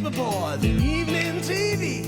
paperboard, the evening TV.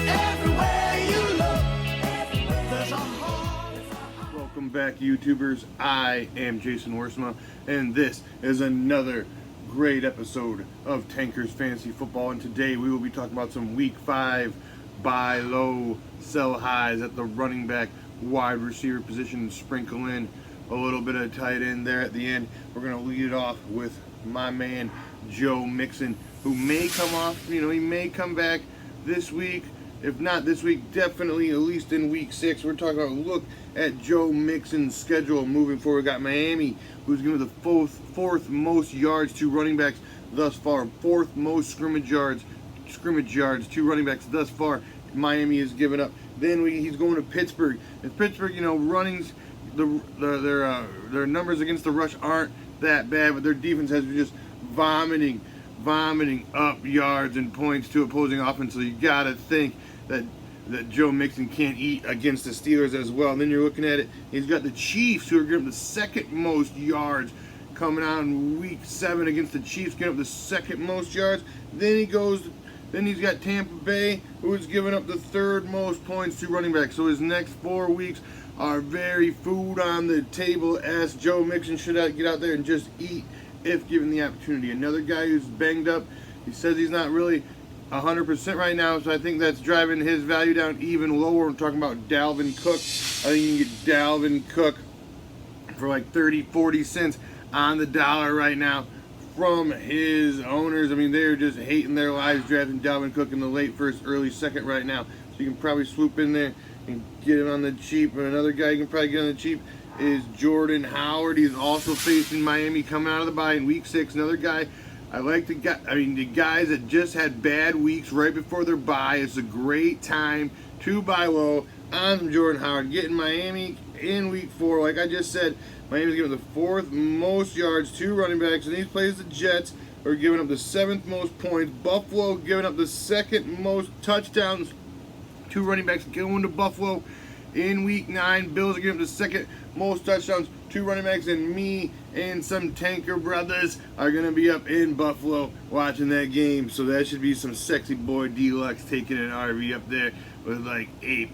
Everywhere you look, there's a heart. Welcome back, YouTubers. I am Jason Worsma, and this is another great episode of Tankers Fantasy Football. And today we will be talking about some Week 5 buy low, sell highs at the running back, wide receiver position, and sprinkle in a little bit of tight end there at the end. We're going to lead it off with my man Joe Mixon, who may come off, he may come back this week. If not this week, definitely at least in Week 6. We're talking about look at Joe Mixon's schedule moving forward. We got Miami, who's given the fourth most yards to running backs thus far. Fourth most scrimmage yards to running backs thus far. Miami has given up. Then he's going to Pittsburgh. And Pittsburgh, runnings, their numbers against the rush aren't that bad, but their defense has been just vomiting up yards and points to opposing offense. So you gotta think that Joe Mixon can't eat against the Steelers as well. And then you're looking at it, he's got the Chiefs, who are giving up the second most yards, coming out in Week 7 against the Chiefs, getting up the second most yards. Then he's got Tampa Bay, who is giving up the third most points to running backs. So his next 4 weeks are very food on the table, as Joe Mixon should get out there and just eat if given the opportunity. Another guy who's banged up, he says he's not really 100% right now, so I think that's driving his value down even lower. I'm talking about Dalvin Cook. I think you can get Dalvin Cook for like 30-40 cents on the dollar right now from his owners. I mean, they're just hating their lives drafting Dalvin Cook in the late first, early second right now. So you can probably swoop in there and get him on the cheap. And another guy you can probably get on the cheap is Jordan Howard. He's also facing Miami coming out of the bye in Week 6. Another guy I like the guys that just had bad weeks right before their bye. It's a great time to buy low on some Jordan Howard. Getting Miami in Week 4, like I just said, Miami's giving the 4th most yards to running backs, and he plays the Jets, who are giving up the 7th most points. Buffalo giving up the 2nd most touchdowns to running backs, going to Buffalo in Week 9. Bills are giving up the 2nd most touchdowns to running backs, and me and some Tanker brothers are going to be up in Buffalo watching that game. So that should be some sexy boy deluxe taking an RV up there with like eight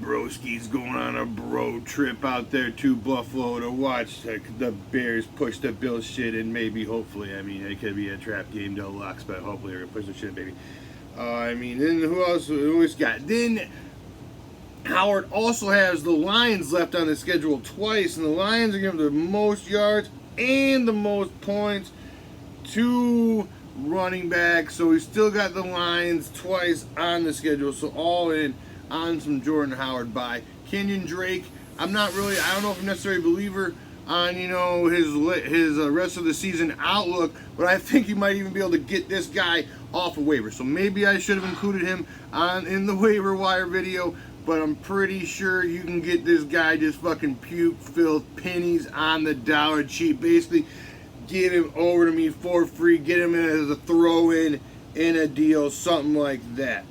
broskies going on a bro trip out there to Buffalo to watch the Bears push the Bills shit, and maybe, hopefully, it could be a trap game deluxe, but hopefully they're going to push the shit, baby. Then who else? Who's got? Then Howard also has the Lions left on the schedule twice, and the Lions are giving the most yards and the most points to running back. So he's still got the Lions twice on the schedule. So all in on some Jordan Howard buy. Kenyon Drake, I don't know if I'm necessarily a believer on his rest of the season outlook, but I think you might even be able to get this guy off a waiver. So maybe I should have included him in the waiver wire video, but I'm pretty sure you can get this guy just fucking puke-filled pennies on the dollar cheap. Basically, get him over to me for free. Get him in as a throw-in in a deal, something like that.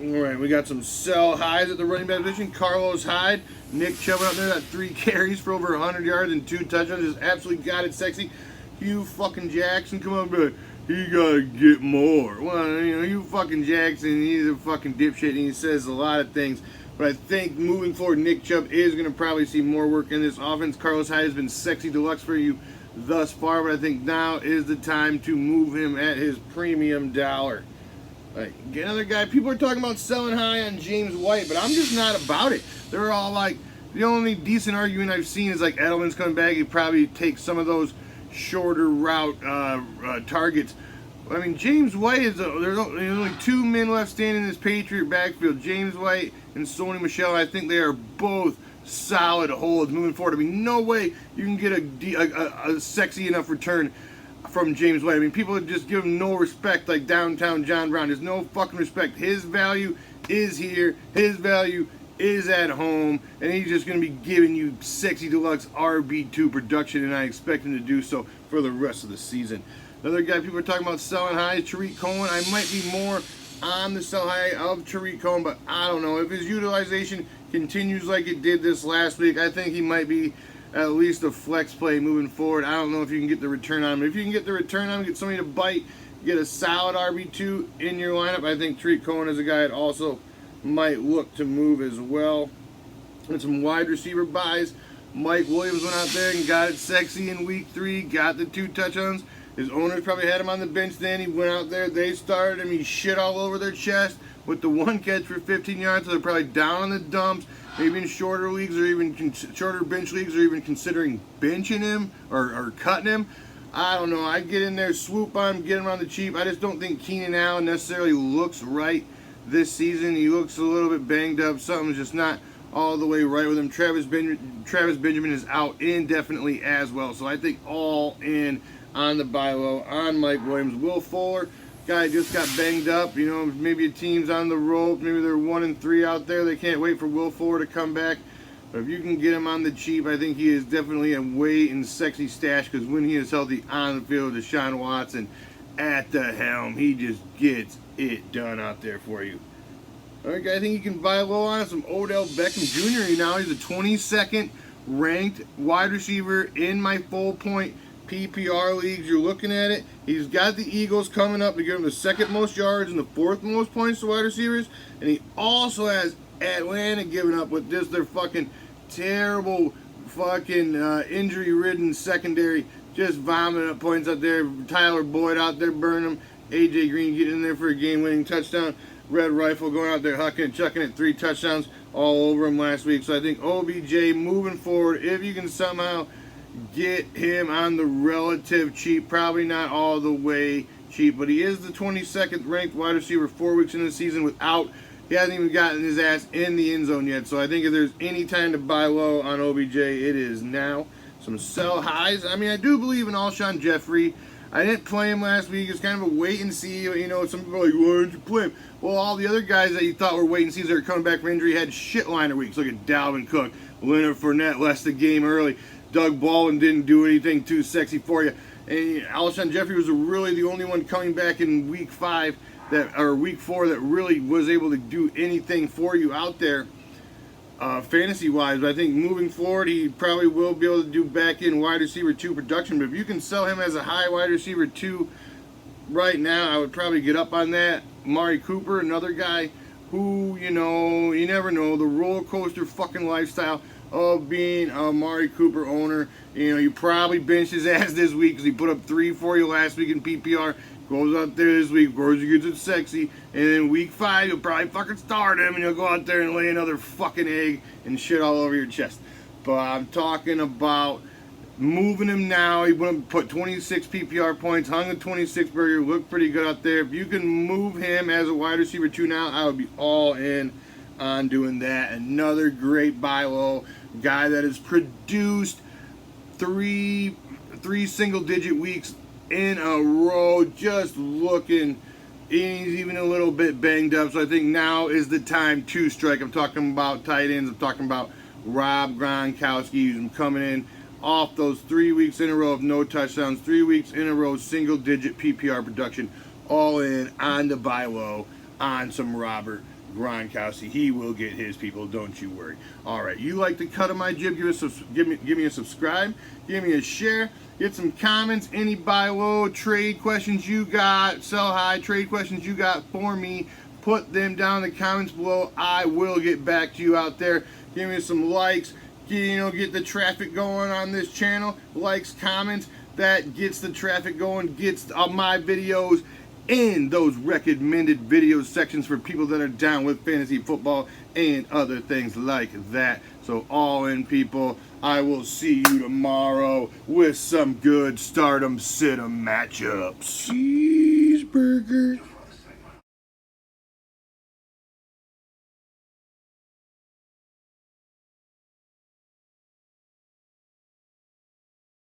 All right, we got some sell highs at the running back position. Carlos Hyde, Nick Chubb out there, got 3 carries for over 100 yards and 2 touchdowns. Just absolutely got it sexy. Hugh fucking Jackson, come on, bro. You gotta get more. Well, Hugh fucking Jackson, he's a fucking dipshit, and he says a lot of things. But I think moving forward, Nick Chubb is going to probably see more work in this offense. Carlos Hyde has been sexy deluxe for you thus far, but I think now is the time to move him at his premium dollar. Get another guy. People are talking about selling high on James White, but I'm just not about it. They're all like, the only decent argument I've seen is like Edelman's coming back. He probably takes some of those shorter route targets. James White there's only 2 men left standing in this Patriot backfield. James White and Sony Michel. I think they are both solid holds moving forward. No way you can get a sexy enough return from James White. People just give him no respect like downtown John Brown. There's no fucking respect. His value is here. His value is at home, and he's just going to be giving you sexy deluxe RB2 production, and I expect him to do so for the rest of the season. Another guy people are talking about selling high is Tariq Cohen. I might be more on the sell high of Tariq Cohen, but I don't know. If his utilization continues like it did this last week, I think he might be at least a flex play moving forward. I don't know if you can get the return on him. If you can get the return on him, get somebody to bite, get a solid RB2 in your lineup, I think Tariq Cohen is a guy that also might look to move as well. And some wide receiver buys. Mike Williams went out there and got it sexy in week 3, got the 2 touchdowns. His owners probably had him on the bench then. He went out there, they started him, he shit all over their chest with the 1 catch for 15 yards, so they're probably down on the dumps, maybe in shorter leagues or even shorter bench leagues, or even considering benching him or cutting him. I don't know. I'd get in there, swoop on him, get him on the cheap. I just don't think Keenan Allen necessarily looks right this season. He looks a little bit banged up. Something's just not all the way right with him. Travis Benjamin is out indefinitely as well. So I think all in on the buy low on Mike Williams. Will Fuller, guy just got banged up. You know, maybe a team's on the ropes. Maybe they're 1-3 out there. They can't wait for Will Fuller to come back. But if you can get him on the cheap, I think he is definitely a way and sexy stash, because when he is healthy on the field, Deshaun Watson at the helm, he just gets it done out there for you. All right, guys, I think you can buy low on some Odell Beckham Jr. Now he's a 22nd ranked wide receiver in my full point PPR leagues. You're looking at it. He's got the Eagles coming up to give him the 2nd most yards and the 4th most points to wide receivers. And he also has Atlanta giving up with this, their fucking terrible fucking injury-ridden secondary, just vomiting up points out there. Tyler Boyd out there burning them. AJ Green getting in there for a game-winning touchdown. Red Rifle going out there hucking and chucking it, 3 touchdowns all over him last week. So I think OBJ moving forward, if you can somehow get him on the relative cheap, probably not all the way cheap, but he is the 22nd ranked wide receiver 4 weeks into the season without, he hasn't even gotten his ass in the end zone yet. So I think if there's any time to buy low on OBJ, it is now. Some sell highs. I mean, I do believe in Alshon Jeffrey. I didn't play him last week. It's kind of a wait and see. You know, some people are like, why didn't you play him? Well, all the other guys that you thought were wait and sees that are coming back from injury had shit liner weeks. Look at Dalvin Cook. Leonard Fournette left the game early. Doug Baldwin didn't do anything too sexy for you. And Alshon Jeffrey was really the only one coming back in week 4 that really was able to do anything for you out there. Fantasy-wise, but I think moving forward, he probably will be able to do back-end wide receiver 2 production. But if you can sell him as a high wide receiver 2 right now, I would probably get up on that. Amari Cooper, another guy who, you know, you never know, the roller coaster fucking lifestyle of being a Amari Cooper owner. You know, you probably benched his ass this week because he put up 3 for you last week in PPR. Goes out there this week, Rosie gets it sexy, and then week 5, you'll probably fucking start him, and you'll go out there and lay another fucking egg and shit all over your chest. But I'm talking about moving him now. He went up, put 26 PPR points, hung a 26 burger, looked pretty good out there. If you can move him as a wide receiver 2 now, I would be all in on doing that. Another great buy low guy that has produced three single-digit weeks in a row, just looking, he's even a little bit banged up, so I think now is the time to strike. I'm talking about tight ends. I'm talking about Rob Gronkowski. He's coming in off those 3 weeks in a row of no touchdowns, 3 weeks in a row single-digit PPR production, all in on the buy low on some Robert Gronkowski. He will get his people, don't you worry. All right, you like the cut of my jib? Give me a subscribe, give me a share, get some comments, any buy low trade questions you got, sell high trade questions you got for me, put them down in the comments below. I will get back to you out there. Give me some likes, get the traffic going on this channel. Likes, comments, that gets the traffic going, gets my videos in those recommended video sections for people that are down with fantasy football and other things like that. So all in, people, I will see you tomorrow with some good stardom sit 'em matchups. Cheeseburger.